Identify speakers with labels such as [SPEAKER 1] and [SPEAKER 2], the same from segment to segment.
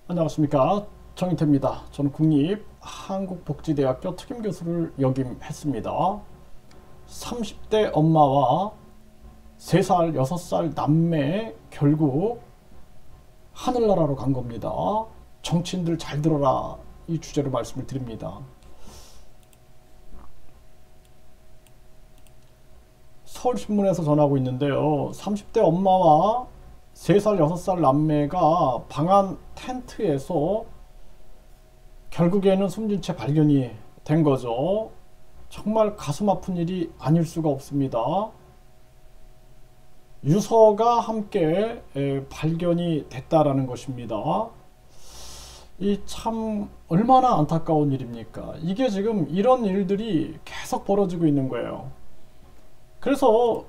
[SPEAKER 1] 안녕하십니까, 정인태입니다. 저는 국립한국복지대학교 특임교수를 역임했습니다. 30대 엄마와 3살, 6살 남매 결국 하늘나라로 간 겁니다. 정치인들 잘 들어라, 이 주제로 말씀을 드립니다. 서울신문에서 전하고 있는데요. 30대 엄마와 3살, 6살 남매가 방한 텐트에서 결국에는 숨진 채 발견이 된 거죠. 정말 가슴 아픈 일이 아닐 수가 없습니다. 유서가 함께 발견이 됐다라는 것입니다. 이 참 얼마나 안타까운 일입니까? 이게 지금 이런 일들이 계속 벌어지고 있는 거예요. 그래서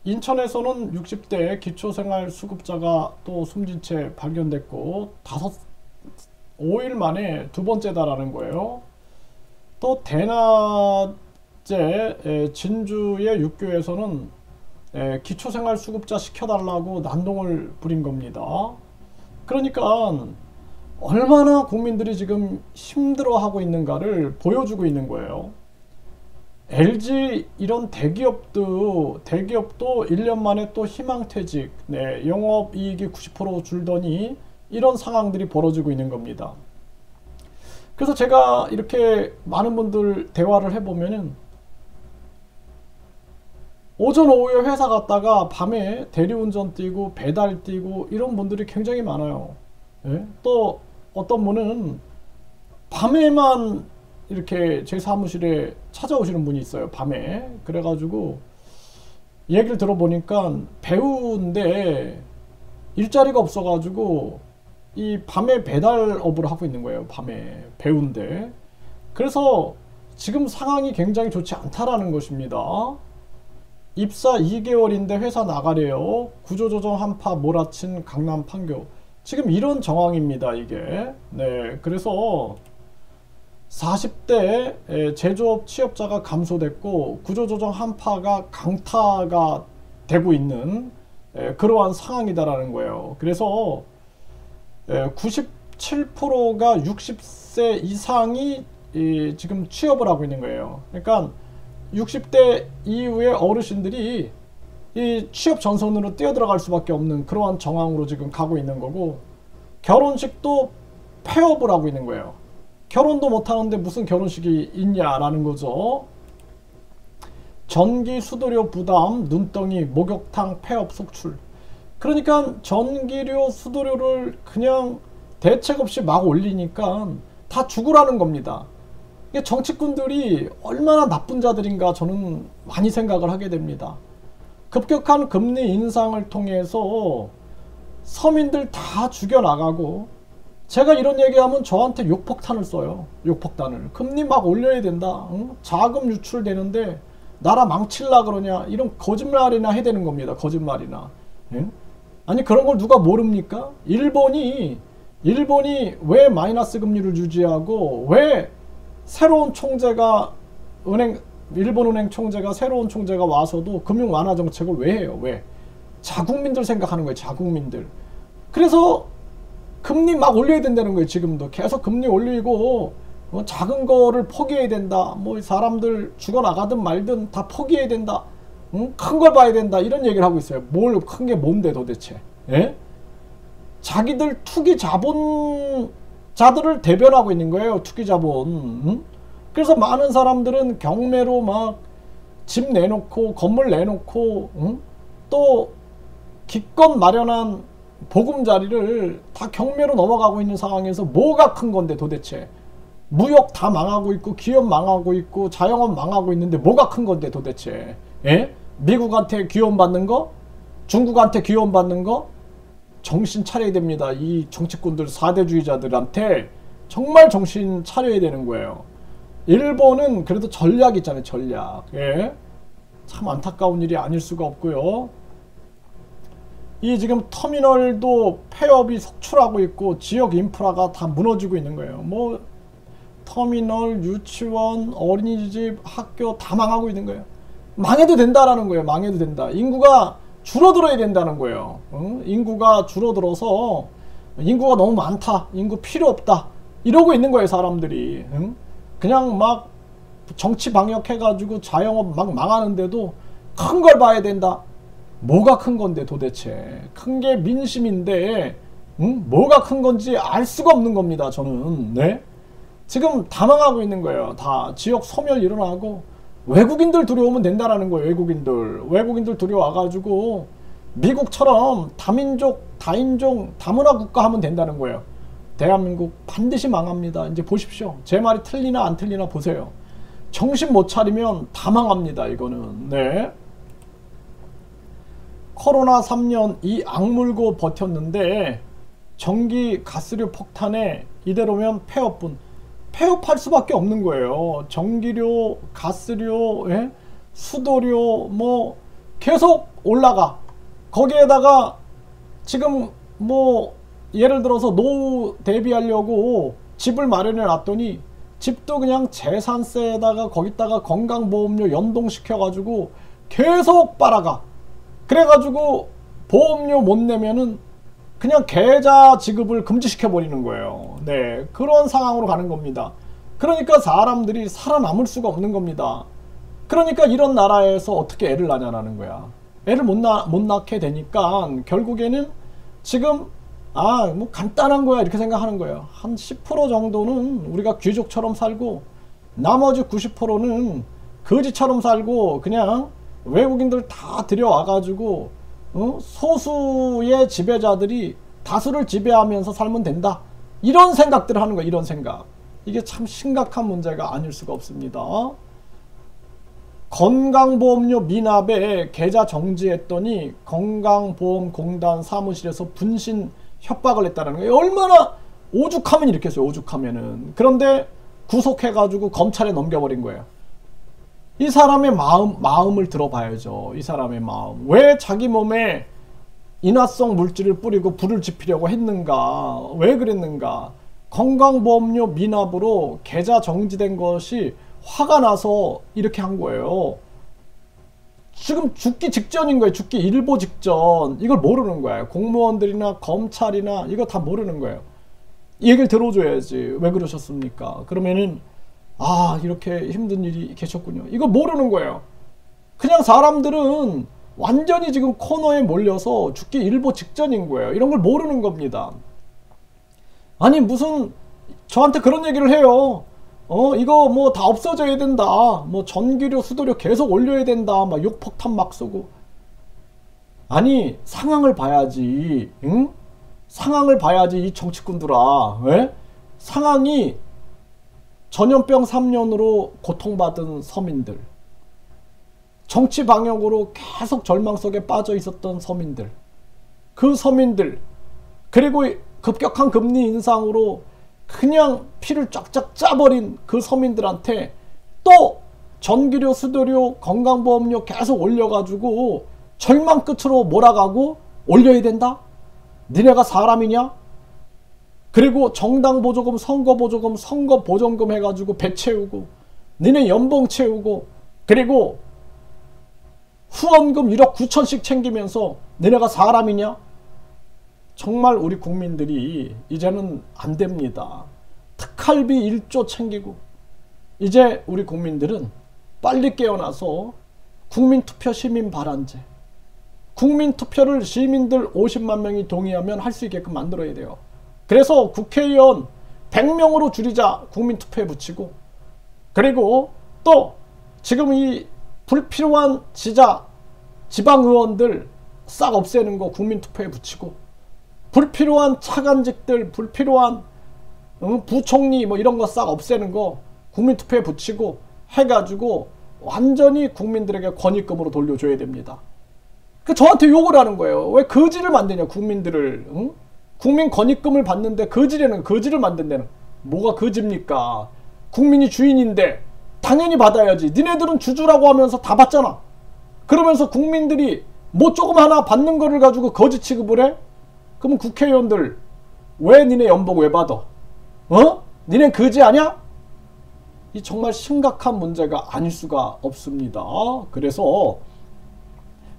[SPEAKER 1] 인천에서는 60대 기초생활수급자가 또 숨진 채 발견됐고 5일 만에 두 번째다라는 거예요. 또 대낮에 진주의 육교에서는 기초생활수급자 시켜달라고 난동을 부린 겁니다. 그러니까 얼마나 국민들이 지금 힘들어하고 있는가를 보여주고 있는 거예요. LG 이런 대기업도 1년 만에 또 희망퇴직, 영업이익이 90% 줄더니 이런 상황들이 벌어지고 있는 겁니다. 그래서 제가 이렇게 많은 분들 대화를 해보면은 오전 오후에 회사 갔다가 밤에 대리운전 뛰고 배달 뛰고 이런 분들이 굉장히 많아요. 또 어떤 분은 밤에만 이렇게 제 사무실에 찾아오시는 분이 있어요. 밤에. 그래가지고 얘기를 들어보니까 배우인데 일자리가 없어가지고 이 밤에 배달업을 하고 있는 거예요. 밤에 배우인데. 그래서 지금 상황이 굉장히 좋지 않다라는 것입니다. 입사 2개월인데 회사 나가래요. 구조조정 한파 몰아친 강남 판교. 지금 이런 정황입니다. 이게. 그래서 40대 제조업 취업자가 감소됐고 구조조정 한파가 강타가 되고 있는 그러한 상황이다라는 거예요. 그래서 97%가 60세 이상이 지금 취업을 하고 있는 거예요. 그러니까 60대 이후의 어르신들이 이 취업 전선으로 뛰어들어갈 수밖에 없는 그러한 정황으로 지금 가고 있는 거고, 결혼식도 폐업을 하고 있는 거예요. 결혼도 못하는데 무슨 결혼식이 있냐라는 거죠. 전기 수도료 부담, 눈덩이, 목욕탕 폐업 속출. 그러니까 전기료 수도료를 그냥 대책 없이 막 올리니까 다 죽으라는 겁니다. 이게 정치꾼들이 얼마나 나쁜 자들인가 저는 많이 생각을 하게 됩니다. 급격한 금리 인상을 통해서 서민들 다 죽여나가고, 제가 이런 얘기하면 저한테 욕폭탄을 써요. 욕폭탄을. 금리 막 올려야 된다. 자금 유출되는데 나라 망칠라 그러냐. 이런 거짓말이나 해야 되는 겁니다. 거짓말이나. 아니 그런 걸 누가 모릅니까? 일본이 왜 마이너스 금리를 유지하고 왜 새로운 총재가 일본 은행 총재가 새로운 총재가 와서도 금융 완화 정책을 왜 해요? 왜? 자국민들 생각하는 거예요. 자국민들. 그래서 금리 막 올려야 된다는 거예요. 지금도 계속 금리 올리고 작은 거를 포기해야 된다. 뭐 사람들 죽어나가든 말든 다 포기해야 된다. 큰 걸 봐야 된다. 이런 얘기를 하고 있어요. 뭘 큰 게 뭔데 도대체? 자기들 투기 자본자들을 대변하고 있는 거예요. 투기 자본. 그래서 많은 사람들은 경매로 막 집 내놓고 건물 내놓고 또 기껏 마련한 보금자리를 다 경매로 넘어가고 있는 상황에서 뭐가 큰 건데 도대체. 무역 다 망하고 있고 기업 망하고 있고 자영업 망하고 있는데 뭐가 큰 건데 도대체. 미국한테 귀여움 받는 거, 중국한테 귀여움 받는 거, 정신 차려야 됩니다. 이 정치꾼들 4대주의자들한테 정말 정신 차려야 되는 거예요. 일본은 그래도 전략 있잖아요. 전략. 참 안타까운 일이 아닐 수가 없고요. 이 지금 터미널도 폐업이 속출하고 있고 지역 인프라가 다 무너지고 있는 거예요. 뭐 터미널, 유치원, 어린이집, 학교 다 망하고 있는 거예요. 망해도 된다라는 거예요. 망해도 된다. 인구가 줄어들어야 된다는 거예요. 인구가 줄어들어서 인구가 너무 많다, 인구 필요 없다 이러고 있는 거예요 사람들이. 응? 그냥 막 정치 방역 해가지고 자영업 막 망하는데도 큰 걸 봐야 된다. 뭐가 큰 건데 도대체. 큰 게 민심인데 뭐가 큰 건지 알 수가 없는 겁니다 저는. 네? 지금 다 망하고 있는 거예요. 다 지역 소멸 일어나고 외국인들 들여오면 된다라는 거예요. 외국인들 들여와가지고 미국처럼 다민족 다인종 다문화 국가 하면 된다는 거예요. 대한민국 반드시 망합니다. 이제 보십시오. 제 말이 틀리나 안 틀리나 보세요. 정신 못 차리면 다 망합니다 이거는. 네. 코로나 3년 이 악물고 버텼는데 전기 가스료 폭탄에 이대로면 폐업할 수밖에 없는 거예요. 전기료, 가스료, 예? 수도료 뭐 계속 올라가. 거기에다가 지금 뭐 예를 들어서 노후 대비하려고 집을 마련해 놨더니 집도 그냥 재산세에다가 거기다가 건강보험료 연동시켜 가지고 계속 빨아가. 그래가지고 보험료 못 내면은 그냥 계좌 지급을 금지시켜 버리는 거예요. 네, 그런 상황으로 가는 겁니다. 그러니까 사람들이 살아남을 수가 없는 겁니다. 그러니까 이런 나라에서 어떻게 애를 낳냐라는 거야. 애를 못 낳게 되니까 결국에는 지금 뭐 간단한 거야 이렇게 생각하는 거예요. 한 10% 정도는 우리가 귀족처럼 살고 나머지 90%는 거지처럼 살고 그냥 외국인들 다 들여와가지고 소수의 지배자들이 다수를 지배하면서 살면 된다. 이런 생각들을 하는 거예요. 이런 생각. 이게 참 심각한 문제가 아닐 수가 없습니다. 건강보험료 미납에 계좌 정지했더니 건강보험공단 사무실에서 분신 협박을 했다는 거예요. 얼마나 오죽하면 이렇게 했어요. 오죽하면은. 그런데 구속해가지고 검찰에 넘겨버린 거예요. 이 사람의 마음을 들어봐야죠. 이 사람의 마음. 왜 자기 몸에 인화성 물질을 뿌리고 불을 지피려고 했는가? 왜 그랬는가? 건강보험료 미납으로 계좌 정지된 것이 화가 나서 이렇게 한 거예요. 지금 죽기 직전인 거예요. 죽기 일보 직전. 이걸 모르는 거예요. 공무원들이나 검찰이나 이거 다 모르는 거예요. 이 얘기를 들어줘야지. 왜 그러셨습니까? 그러면은 이렇게 힘든 일이 계셨군요. 이거 모르는 거예요. 그냥 사람들은 완전히 지금 코너에 몰려서 죽기 일보 직전인 거예요. 이런 걸 모르는 겁니다. 아니 무슨 저한테 그런 얘기를 해요. 이거 뭐 다 없어져야 된다. 뭐 전기료, 수도료 계속 올려야 된다. 막 욕폭탄 막 쏘고. 아니 상황을 봐야지. 응? 상황을 봐야지 이 정치꾼들아. 왜? 상황이 전염병 3년으로 고통받은 서민들, 정치 방역으로 계속 절망 속에 빠져 있었던 서민들, 그 서민들, 그리고 급격한 금리 인상으로 그냥 피를 쫙쫙 짜버린 그 서민들한테 또 전기료, 수도료, 건강보험료 계속 올려가지고 절망 끝으로 몰아가고 올려야 된다? 니네가 사람이냐? 그리고 정당보조금, 선거보조금, 선거보전금 해가지고 배 채우고 니네 연봉 채우고 그리고 후원금 1억 9천씩 챙기면서 니네가 사람이냐? 정말 우리 국민들이 이제는 안 됩니다. 특활비 1조 챙기고 이제 우리 국민들은 빨리 깨어나서 국민투표 시민발안제, 국민투표를 시민들 50만 명이 동의하면 할 수 있게끔 만들어야 돼요. 그래서 국회의원 100명으로 줄이자 국민투표에 붙이고 그리고 또 지금 이 불필요한 지방의원들 싹 없애는 거 국민투표에 붙이고 불필요한 차관직들 불필요한 부총리 뭐 이런 거 싹 없애는 거 국민투표에 붙이고 해가지고 완전히 국민들에게 권익금으로 돌려줘야 됩니다. 저한테 욕을 하는 거예요. 왜 거지를 만드냐 국민들을. 응? 국민 권익금을 받는데 거지를 만든다는. 뭐가 거지입니까? 국민이 주인인데 당연히 받아야지. 니네들은 주주라고 하면서 다 받잖아. 그러면서 국민들이 뭐 조금 하나 받는 거를 가지고 거지 취급을 해? 그러면 국회의원들 왜 니네 연봉 왜 받아? 니네 거지 아냐? 이 정말 심각한 문제가 아닐 수가 없습니다. 그래서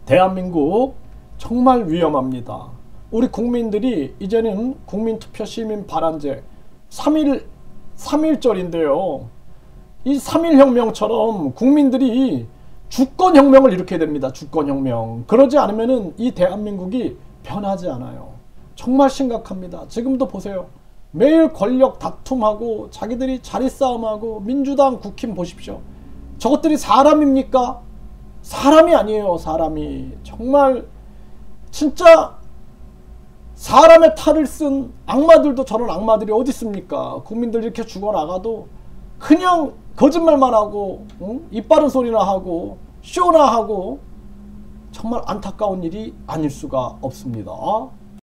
[SPEAKER 1] 대한민국 정말 위험합니다. 우리 국민들이 이제는 국민투표 시민 발안제 3.1절인데요. 이 3.1혁명처럼 국민들이 주권혁명을 일으켜야 됩니다. 주권혁명. 그러지 않으면은 이 대한민국이 변하지 않아요. 정말 심각합니다. 지금도 보세요. 매일 권력 다툼하고 자기들이 자리싸움하고 민주당 국힘 보십시오. 저것들이 사람입니까? 사람이 아니에요. 사람이. 정말 진짜 사람의 탈을 쓴 악마들도 저런 악마들이 어디 있습니까? 국민들 이렇게 죽어나가도 그냥 거짓말만 하고 입 바른 소리나 하고 쇼나 하고 정말 안타까운 일이 아닐 수가 없습니다.